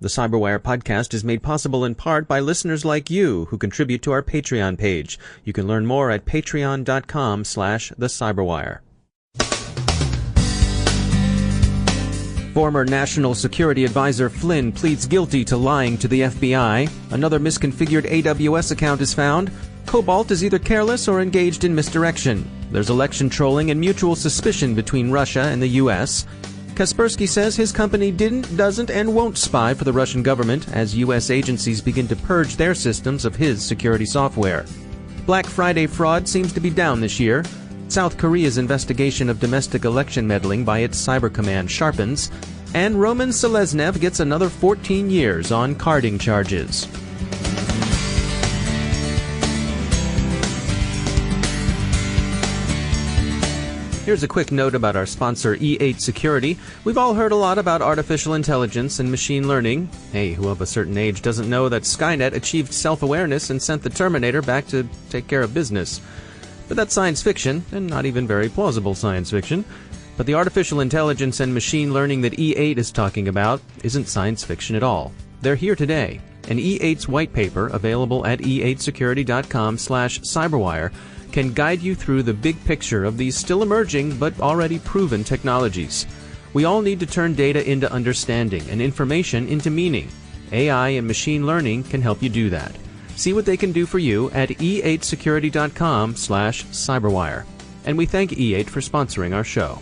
The CyberWire podcast is made possible in part by listeners like you who contribute to our Patreon page. You can learn more at patreon.com/thecyberwire. Former National Security Advisor Flynn pleads guilty to lying to the FBI. Another misconfigured AWS account is found. Cobalt is either careless or engaged in misdirection. There's election trolling and mutual suspicion between Russia and the U.S. Kaspersky says his company didn't, doesn't, and won't spy for the Russian government as U.S. agencies begin to purge their systems of his security software. Black Friday fraud seems to be down this year. South Korea's investigation of domestic election meddling by its cyber command sharpens. And Roman Seleznev gets another 14 years on carding charges. Here's a quick note about our sponsor, E8 Security. We've all heard a lot about artificial intelligence and machine learning. Hey, who of a certain age doesn't know that Skynet achieved self-awareness and sent the Terminator back to take care of business? But that's science fiction, and not even very plausible science fiction. But the artificial intelligence and machine learning that E8 is talking about isn't science fiction at all. They're here today. And E8's white paper, available at e8security.com/cyberwire, can guide you through the big picture of these still emerging but already proven technologies. We all need to turn data into understanding and information into meaning. AI and machine learning can help you do that. See what they can do for you at e8security.com/cyberwire. And we thank E8 for sponsoring our show.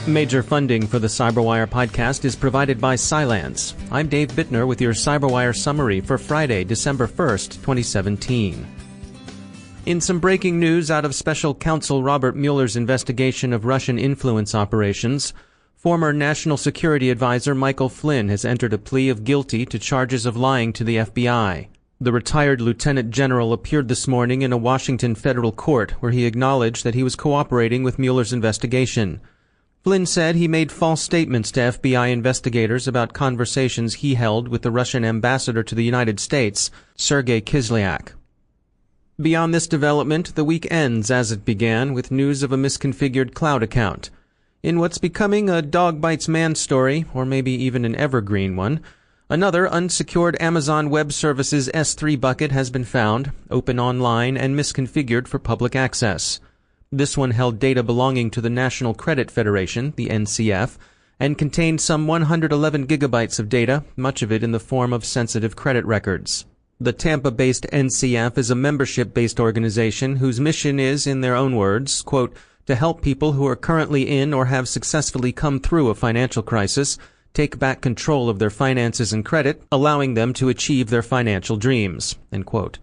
Major funding for the CyberWire podcast is provided by Cylance. I'm Dave Bittner with your CyberWire summary for Friday, December 1st, 2017. In some breaking news out of Special Counsel Robert Mueller's investigation of Russian influence operations, former National Security Advisor Michael Flynn has entered a plea of guilty to charges of lying to the FBI. The retired lieutenant general appeared this morning in a Washington federal court where he acknowledged that he was cooperating with Mueller's investigation. Flynn said he made false statements to FBI investigators about conversations he held with the Russian ambassador to the United States, Sergei Kislyak. Beyond this development, the week ends as it began with news of a misconfigured cloud account. In what's becoming a dog bites man story, or maybe even an evergreen one, another unsecured Amazon Web Services S3 bucket has been found, open online and misconfigured for public access. This one held data belonging to the National Credit Federation, the NCF, and contained some 111 gigabytes of data, much of it in the form of sensitive credit records. The Tampa-based NCF is a membership-based organization whose mission is, in their own words, quote, to help people who are currently in or have successfully come through a financial crisis take back control of their finances and credit, allowing them to achieve their financial dreams, end quote.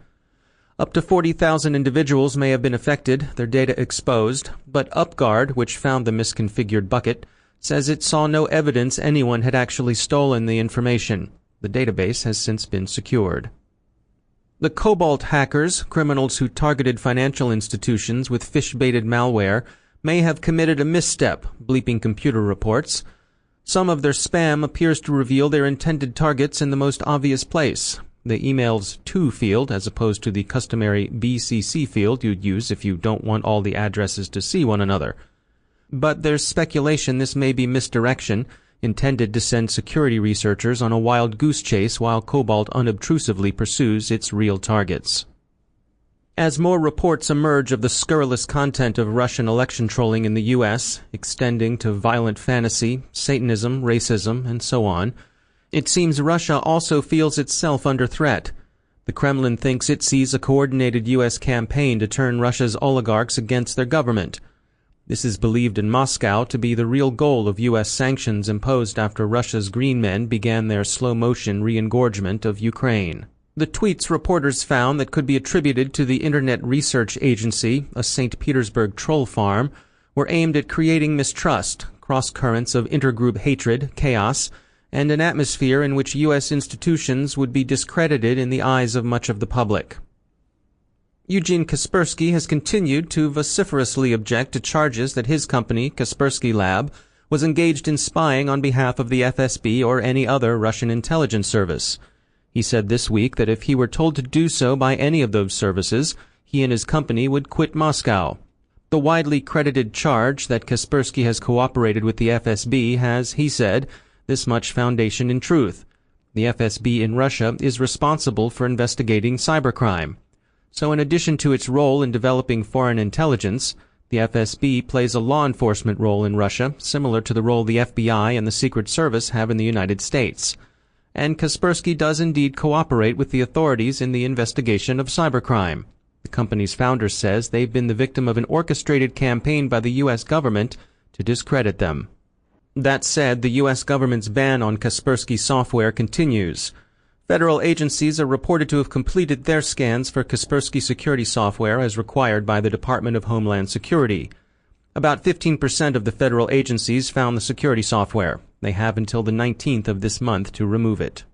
Up to 40,000 individuals may have been affected, their data exposed, but UpGuard, which found the misconfigured bucket, says it saw no evidence anyone had actually stolen the information. The database has since been secured. The Cobalt hackers, criminals who targeted financial institutions with fish-baited malware, may have committed a misstep, bleeping computer reports. Some of their spam appears to reveal their intended targets in the most obvious place. The email's to field, as opposed to the customary BCC field you'd use if you don't want all the addresses to see one another. But there's speculation this may be misdirection, intended to send security researchers on a wild goose chase while Cobalt unobtrusively pursues its real targets. As more reports emerge of the scurrilous content of Russian election trolling in the U.S., extending to violent fantasy, Satanism, racism, and so on, it seems Russia also feels itself under threat. The Kremlin thinks it sees a coordinated U.S. campaign to turn Russia's oligarchs against their government. This is believed in Moscow to be the real goal of U.S. sanctions imposed after Russia's Green Men began their slow-motion re-engorgement of Ukraine. The tweets reporters found that could be attributed to the Internet Research Agency, a St. Petersburg troll farm, were aimed at creating mistrust, cross-currents of intergroup hatred, chaos, and an atmosphere in which U.S. institutions would be discredited in the eyes of much of the public. Eugene Kaspersky has continued to vociferously object to charges that his company, Kaspersky Lab, was engaged in spying on behalf of the FSB or any other Russian intelligence service. He said this week that if he were told to do so by any of those services, he and his company would quit Moscow. The widely credited charge that Kaspersky has cooperated with the FSB has, he said, this much foundation in truth. The FSB in Russia is responsible for investigating cybercrime. So in addition to its role in developing foreign intelligence, the FSB plays a law enforcement role in Russia, similar to the role the FBI and the Secret Service have in the United States. And Kaspersky does indeed cooperate with the authorities in the investigation of cybercrime. The company's founder says they've been the victim of an orchestrated campaign by the U.S. government to discredit them. That said, the U.S. government's ban on Kaspersky software continues. Federal agencies are reported to have completed their scans for Kaspersky security software as required by the Department of Homeland Security. About 15% of the federal agencies found the security software. They have until the 19th of this month to remove it.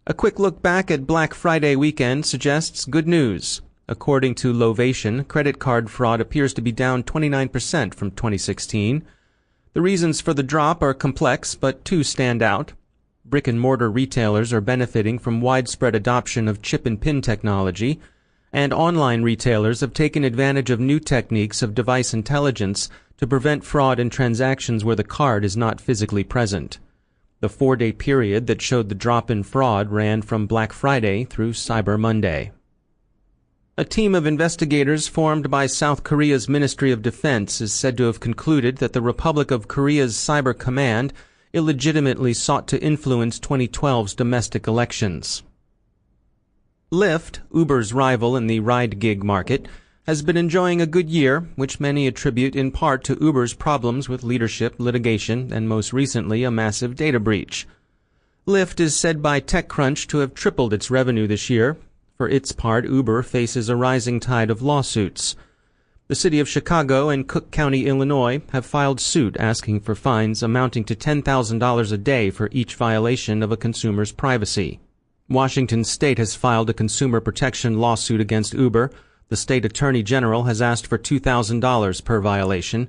A quick look back at Black Friday weekend suggests good news. According to Lovation, credit card fraud appears to be down 29% from 2016. The reasons for the drop are complex, but two stand out. Brick-and-mortar retailers are benefiting from widespread adoption of chip-and-pin technology, and online retailers have taken advantage of new techniques of device intelligence to prevent fraud in transactions where the card is not physically present. The 4-day period that showed the drop in fraud ran from Black Friday through Cyber Monday. A team of investigators formed by South Korea's Ministry of Defense is said to have concluded that the Republic of Korea's Cyber Command illegitimately sought to influence 2012's domestic elections. Lyft, Uber's rival in the ride gig market, has been enjoying a good year, which many attribute in part to Uber's problems with leadership, litigation, and most recently a massive data breach. Lyft is said by TechCrunch to have tripled its revenue this year. For its part, Uber faces a rising tide of lawsuits. The city of Chicago and Cook County, Illinois, have filed suit asking for fines amounting to $10,000 a day for each violation of a consumer's privacy. Washington State has filed a consumer protection lawsuit against Uber. The state attorney general has asked for $2,000 per violation.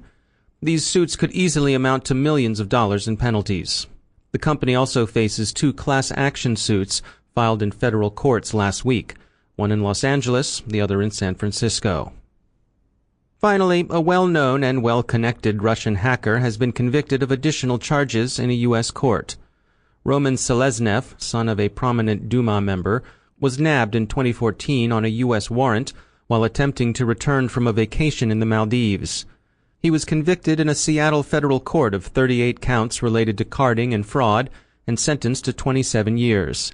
These suits could easily amount to millions of dollars in penalties. The company also faces 2 class action suits filed in federal courts last week, one in Los Angeles, the other in San Francisco. Finally, a well-known and well-connected Russian hacker has been convicted of additional charges in a U.S. court. Roman Seleznev, son of a prominent Duma member, was nabbed in 2014 on a U.S. warrant while attempting to return from a vacation in the Maldives. He was convicted in a Seattle federal court of 38 counts related to carding and fraud and sentenced to 27 years.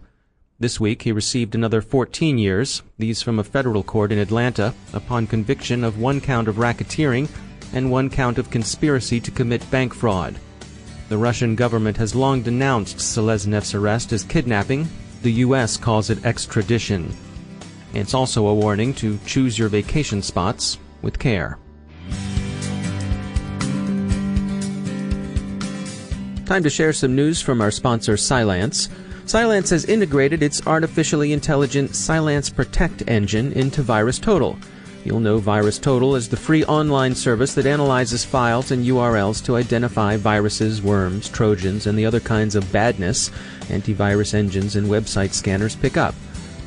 This week he received another 14 years, these from a federal court in Atlanta, upon conviction of 1 count of racketeering and 1 count of conspiracy to commit bank fraud. The Russian government has long denounced Seleznev's arrest as kidnapping. The U.S. calls it extradition. It's also a warning to choose your vacation spots with care. Time to share some news from our sponsor, Cylance. Cylance has integrated its artificially intelligent Cylance Protect engine into VirusTotal. You'll know VirusTotal is the free online service that analyzes files and URLs to identify viruses, worms, trojans, and the other kinds of badness antivirus engines and website scanners pick up.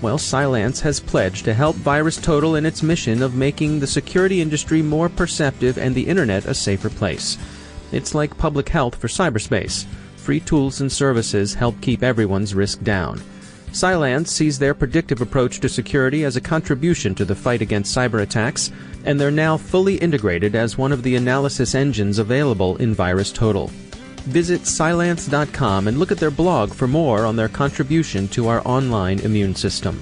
Well, Cylance has pledged to help VirusTotal in its mission of making the security industry more perceptive and the Internet a safer place. It's like public health for cyberspace. Free tools and services help keep everyone's risk down. Cylance sees their predictive approach to security as a contribution to the fight against cyber attacks, and they're now fully integrated as one of the analysis engines available in VirusTotal. Visit Cylance.com and look at their blog for more on their contribution to our online immune system.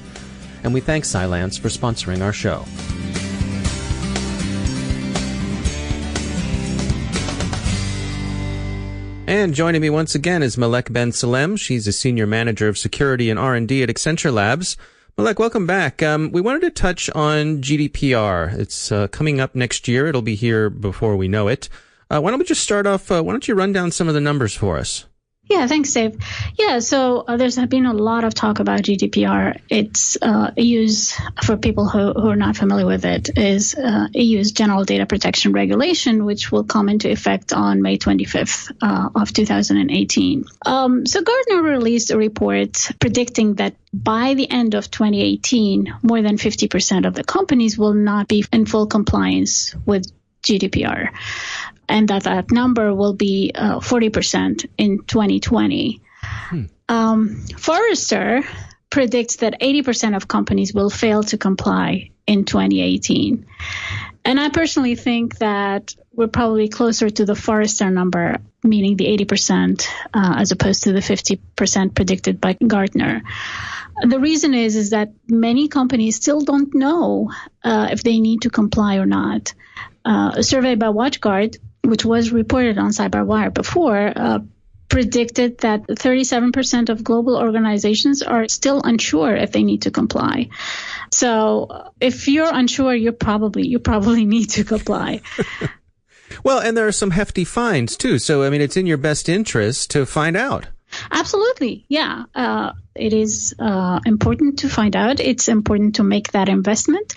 And we thank Cylance for sponsoring our show. And joining me once again is Malek Ben Salem. She's a Senior Manager of Security and R&D at Accenture Labs. Malek, welcome back. We wanted to touch on GDPR. It's coming up next year. It'll be here before we know it. Why don't we just start off, why don't you run down some of the numbers for us? Yeah, thanks, Dave. Yeah, so there's been a lot of talk about GDPR. It's EU's, for people who are not familiar with it, is EU's General Data Protection Regulation, which will come into effect on May 25th of 2018. So Gartner released a report predicting that by the end of 2018, more than 50% of the companies will not be in full compliance with GDPR, and that number will be 40% in 2020. Forrester predicts that 80% of companies will fail to comply in 2018. And I personally think that we're probably closer to the Forrester number, meaning the 80%, as opposed to the 50% predicted by Gartner. The reason is that many companies still don't know if they need to comply or not. A survey by WatchGuard, which was reported on CyberWire before, predicted that 37% of global organizations are still unsure if they need to comply. So if you're unsure, you probably need to comply. Well, and there are some hefty fines too. So, I mean, it's in your best interest to find out. Absolutely. Yeah. It is important to find out. It's important to make that investment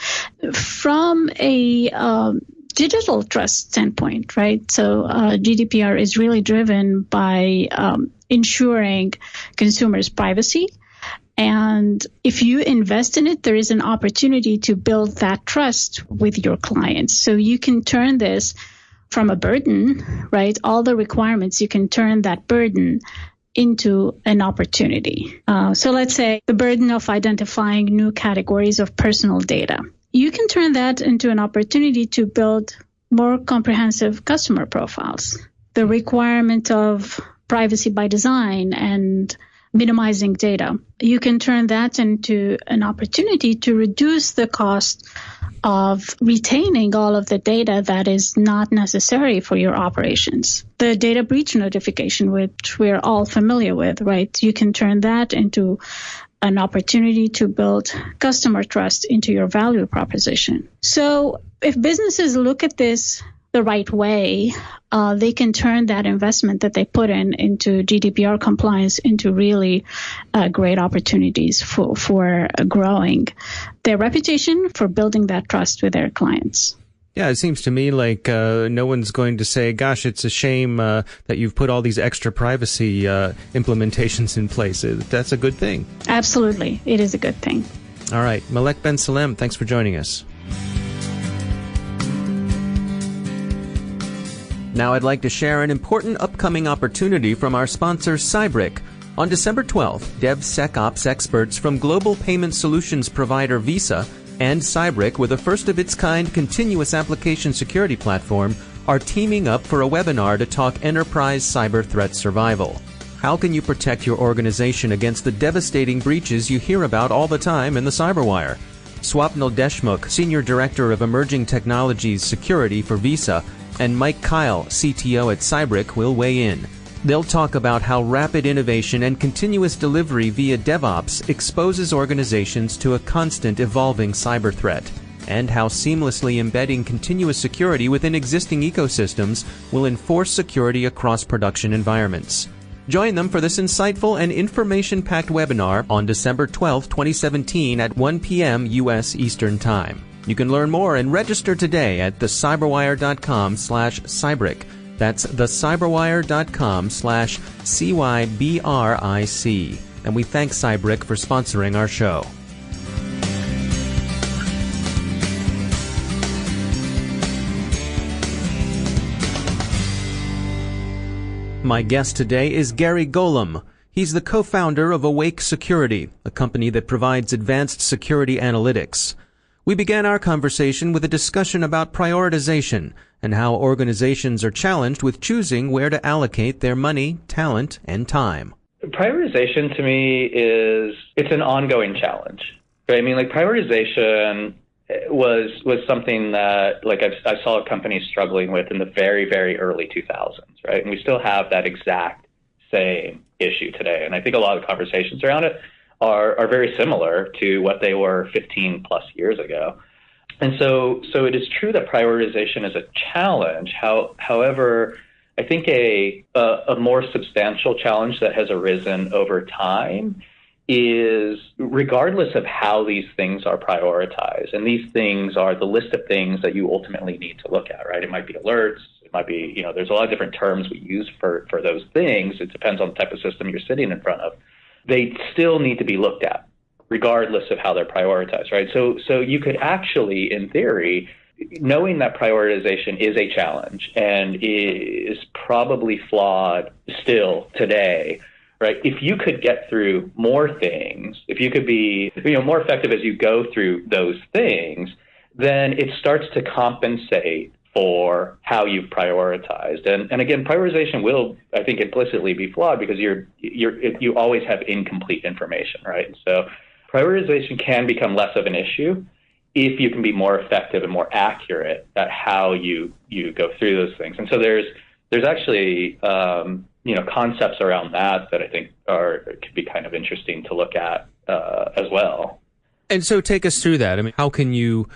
from a digital trust standpoint, right? So GDPR is really driven by ensuring consumers' privacy. And if you invest in it, there is an opportunity to build that trust with your clients. So you can turn this from a burden, right? All the requirements, you can turn that burden into an opportunity. So let's say the burden of identifying new categories of personal data. You can turn that into an opportunity to build more comprehensive customer profiles. The requirement of privacy by design and minimizing data. You can turn that into an opportunity to reduce the cost of retaining all of the data that is not necessary for your operations. The data breach notification, which we're all familiar with, right? You can turn that into an opportunity to build customer trust into your value proposition. So if businesses look at this the right way, they can turn that investment that they put into GDPR compliance into really great opportunities for growing their reputation, for building that trust with their clients. Yeah, it seems to me like no one's going to say, gosh, it's a shame that you've put all these extra privacy implementations in place. That's a good thing. Absolutely. It is a good thing. All right. Malek Ben Salem, thanks for joining us. Now I'd like to share an important upcoming opportunity from our sponsor, Cybrick. On December 12th, DevSecOps experts from global payment solutions provider Visa and Cybrick, with a first-of-its-kind continuous application security platform, are teaming up for a webinar to talk enterprise cyber threat survival. How can you protect your organization against the devastating breaches you hear about all the time in the cyberwire? Swapnil Deshmukh, Senior Director of Emerging Technologies Security for Visa, and Mike Kyle, CTO at Cybrick, will weigh in. They'll talk about how rapid innovation and continuous delivery via DevOps exposes organizations to a constant evolving cyber threat, and how seamlessly embedding continuous security within existing ecosystems will enforce security across production environments. Join them for this insightful and information-packed webinar on December 12, 2017 at 1 p.m. U.S. Eastern Time. You can learn more and register today at thecyberwire.com/Cybrick. That's thecyberwire.com/CYBRIC. And we thank Cybrick for sponsoring our show. My guest today is Gary Golomb. He's the co-founder of Awake Security, a company that provides advanced security analytics. We began our conversation with a discussion about prioritization and how organizations are challenged with choosing where to allocate their money, talent, and time. Prioritization to me it's an ongoing challenge. Right? I mean, like, prioritization was something that, like, I saw companies struggling with in the very, very early 2000s, right? And we still have that exact same issue today. And I think a lot of conversations around it are very similar to what they were 15 plus years ago. And so it is true that prioritization is a challenge. However, I think a more substantial challenge that has arisen over time is regardless of how these things are prioritized, and these things are the list of things that you ultimately need to look at, right? It might be alerts, it might be, there's a lot of different terms we use for those things. It depends on the type of system you're sitting in front of. They still need to be looked at, regardless of how they're prioritized, right? So you could actually, in theory, knowing that prioritization is a challenge and is probably flawed still today, right? If you could get through more things, if you could be more effective as you go through those things, then it starts to compensate for how you've prioritized. And again, prioritization will, I think, implicitly be flawed because you always have incomplete information, right? And so prioritization can become less of an issue if you can be more effective and more accurate at how you go through those things. And so there's actually concepts around that I think could be kind of interesting to look at as well. And so take us through that. I mean, how can you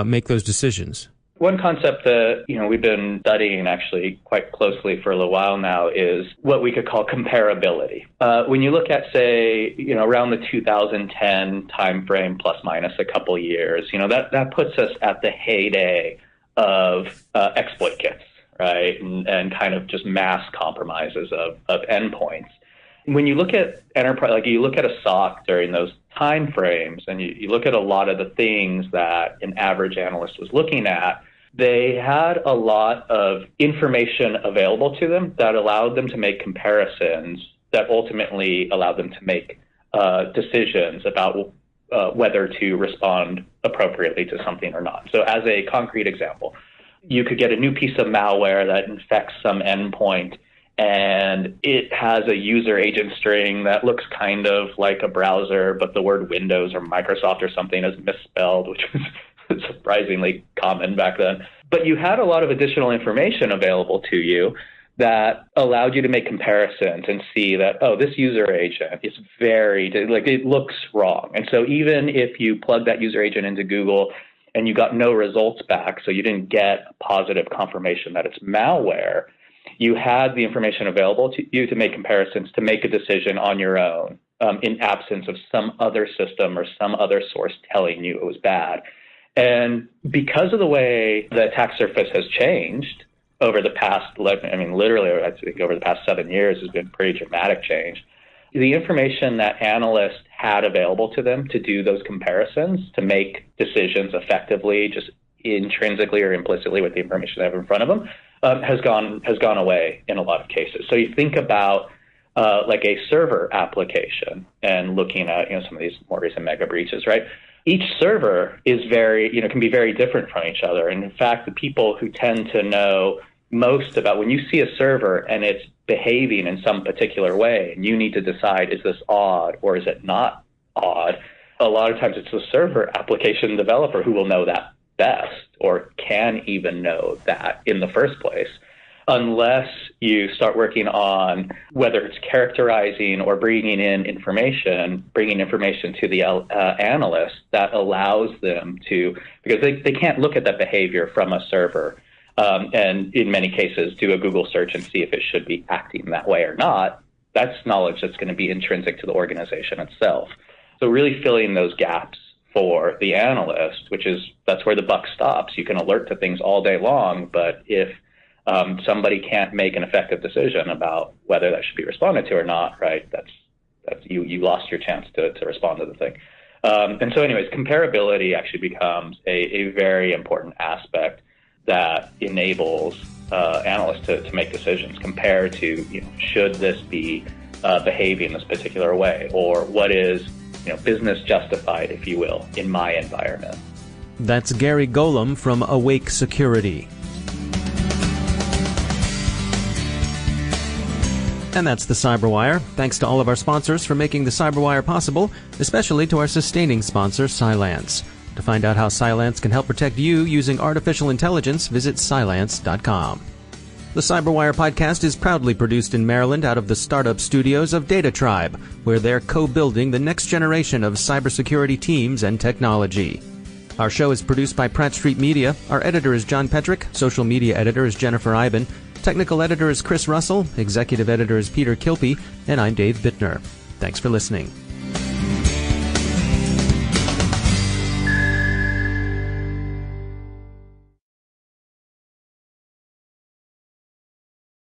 make those decisions? One concept that we've been studying actually quite closely for a little while now is what we could call comparability. When you look at, say, around the 2010 timeframe, plus minus a couple years, that puts us at the heyday of exploit kits, right, and kind of just mass compromises of endpoints. When you look at enterprise, like you look at a SOC during those time frames, and you look at a lot of the things that an average analyst was looking at, they had a lot of information available to them that allowed them to make comparisons that ultimately allowed them to make decisions about whether to respond appropriately to something or not. So as a concrete example, you could get a new piece of malware that infects some endpoint, and it has a user agent string that looks kind of like a browser, but the word Windows or Microsoft or something is misspelled, which was surprisingly common back then. But you had a lot of additional information available to you that allowed you to make comparisons and see that, oh, this user agent is it looks wrong. And so even if you plug that user agent into Google and you got no results back, so you didn't get positive confirmation that it's malware, you had the information available to you to make comparisons, to make a decision on your own in absence of some other system or some other source telling you it was bad. And because of the way the attack surface has changed over the past, literally, I think over the past 7 years has been pretty dramatic change. The information that analysts had available to them to do those comparisons, to make decisions effectively, just intrinsically or implicitly with the information they have in front of them, has gone away in a lot of cases. So you think about like a server application and looking at some of these more recent mega breaches, right? Each server is can be very different from each other. And in fact, the people who tend to know most about when you see a server and it's behaving in some particular way, and you need to decide, is this odd or is it not odd? A lot of times it's the server application developer who will know that best or can even know that in the first place, unless you start working on whether it's characterizing or bringing information to the analyst that allows them to, because they can't look at that behavior from a server and in many cases do a Google search and see if it should be acting that way or not. That's knowledge that's going to be intrinsic to the organization itself. So really filling those gaps for the analyst, that's where the buck stops. You can alert to things all day long, but if somebody can't make an effective decision about whether that should be responded to or not, right, that's you lost your chance to respond to the thing. And so anyways, comparability actually becomes a very important aspect that enables analysts to make decisions, compare to, should this be behaving this particular way, or what is business justified, if you will, in my environment. That's Gary Golomb from Awake Security. And that's the Cyberwire. Thanks to all of our sponsors for making the Cyberwire possible, especially to our sustaining sponsor, Cylance. To find out how Cylance can help protect you using artificial intelligence, visit Cylance.com. The Cyberwire podcast is proudly produced in Maryland out of the startup studios of Data Tribe, where they're co-building the next generation of cybersecurity teams and technology. Our show is produced by Pratt Street Media. Our editor is John Petrick. Social media editor is Jennifer Iben. Technical editor is Chris Russell, executive editor is Peter Kilpe, and I'm Dave Bittner. Thanks for listening.